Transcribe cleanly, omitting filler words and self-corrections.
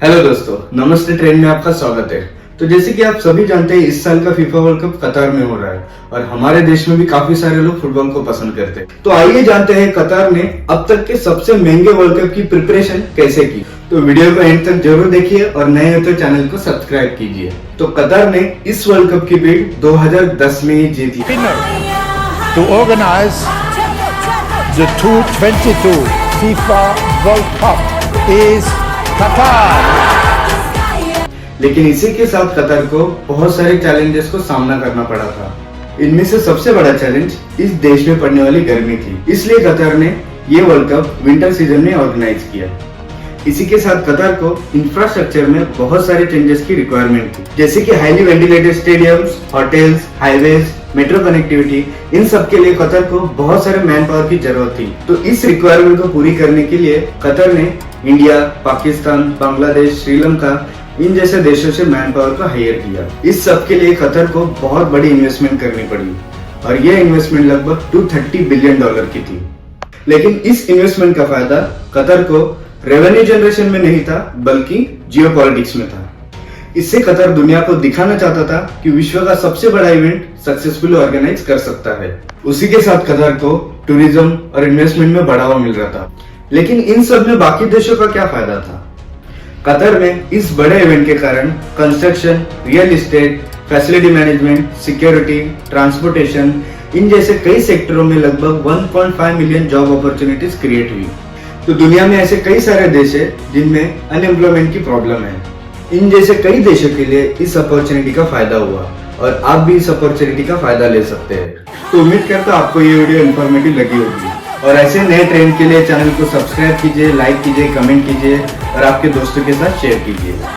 Hello दोस्तों, नमस्ते। Train में आपका स्वागत है। तो जैसे कि आप सभी जानते हैं, इस साल का फीफा वर्ल्ड कप कतार में हो रहा है और हमारे देश में भी काफी सारे लोग फुटबॉल को पसंद करते हैं। तो आइए जानते हैं कतार ने अब तक के सबसे महंगे वर्ल्ड कप की प्रिपरेशन कैसे की। तो वीडियो को एंड तक जरूर देखिए और नए हो तो चैनल को सब्सक्राइब कीजिए। तो कतार ने इस वर्ल्ड कप की बिड 2010 में ही जीती। To organize the 2022 FIFA World Cup is Qatar. लेकिन इसी के साथ कतर को बहुत सारे चैलेंजेस को सामना करना पड़ा था। इनमें से सबसे बड़ा चैलेंज इस देश में पड़ने वाली गर्मी थी। इसलिए कतर ने ये वर्ल्ड कप विंटर सीजन में ऑर्गेनाइज किया। इसी के साथ कतर को इंफ्रास्ट्रक्चर में बहुत सारे चेंजेस की रिक्वायरमेंट थी, जैसे कि highly ventilated stadiums, hotels, highways, metro connectivity. इन सब के लिए कतर को बहुत सारे मैन पावर की जरूरत थी। तो इस रिक्वायरमेंट को पूरी करने के लिए कतर ने इंडिया, पाकिस्तान, बांग्लादेश, श्रीलंका इन जैसे देशों से मैन पावर को हायर किया। इस सब के लिए कतर को बहुत बड़ी इन्वेस्टमेंट करनी पड़ी और यह इन्वेस्टमेंट लगभग $230 बिलियन की थी। लेकिन इस इन्वेस्टमेंट का फायदा कतर को रेवेन्यू जनरेशन में नहीं था, बल्कि जियोपॉलिटिक्स में था। इससे कतर दुनिया को दिखाना चाहता था कि विश्व का सबसे बड़ा इवेंट सक्सेसफुल ऑर्गेनाइज कर सकता है। उसी के साथ कतर को टूरिज्म और इन्वेस्टमेंट में बढ़ावा मिल रहा था। लेकिन इन सब में बाकी देशों का क्या फायदा था? कतर में इस बड़े इवेंट के कारण construction, real estate, facility management, security, transportation इन जैसे कई सेक्टरों में लगभग 1.5 मिलियन जॉब अपॉर्चुनिटीज क्रिएट हुई। तो दुनिया में ऐसे कई सारे देश है जिनमें अनएम्प्लॉयमेंट की प्रॉब्लम है। इन जैसे कई देशों के लिए इस अपॉर्चुनिटी का फायदा हुआ और आप भी इस अपॉर्चुनिटी का फायदा ले सकते हैं। तो उम्मीद करता हूं आपको ये वीडियो इन्फॉर्मेटिव लगी होगी और ऐसे नए ट्रेंड के लिए चैनल को सब्सक्राइब कीजिए, लाइक कीजिए, कमेंट कीजिए और आपके दोस्तों के साथ शेयर कीजिए।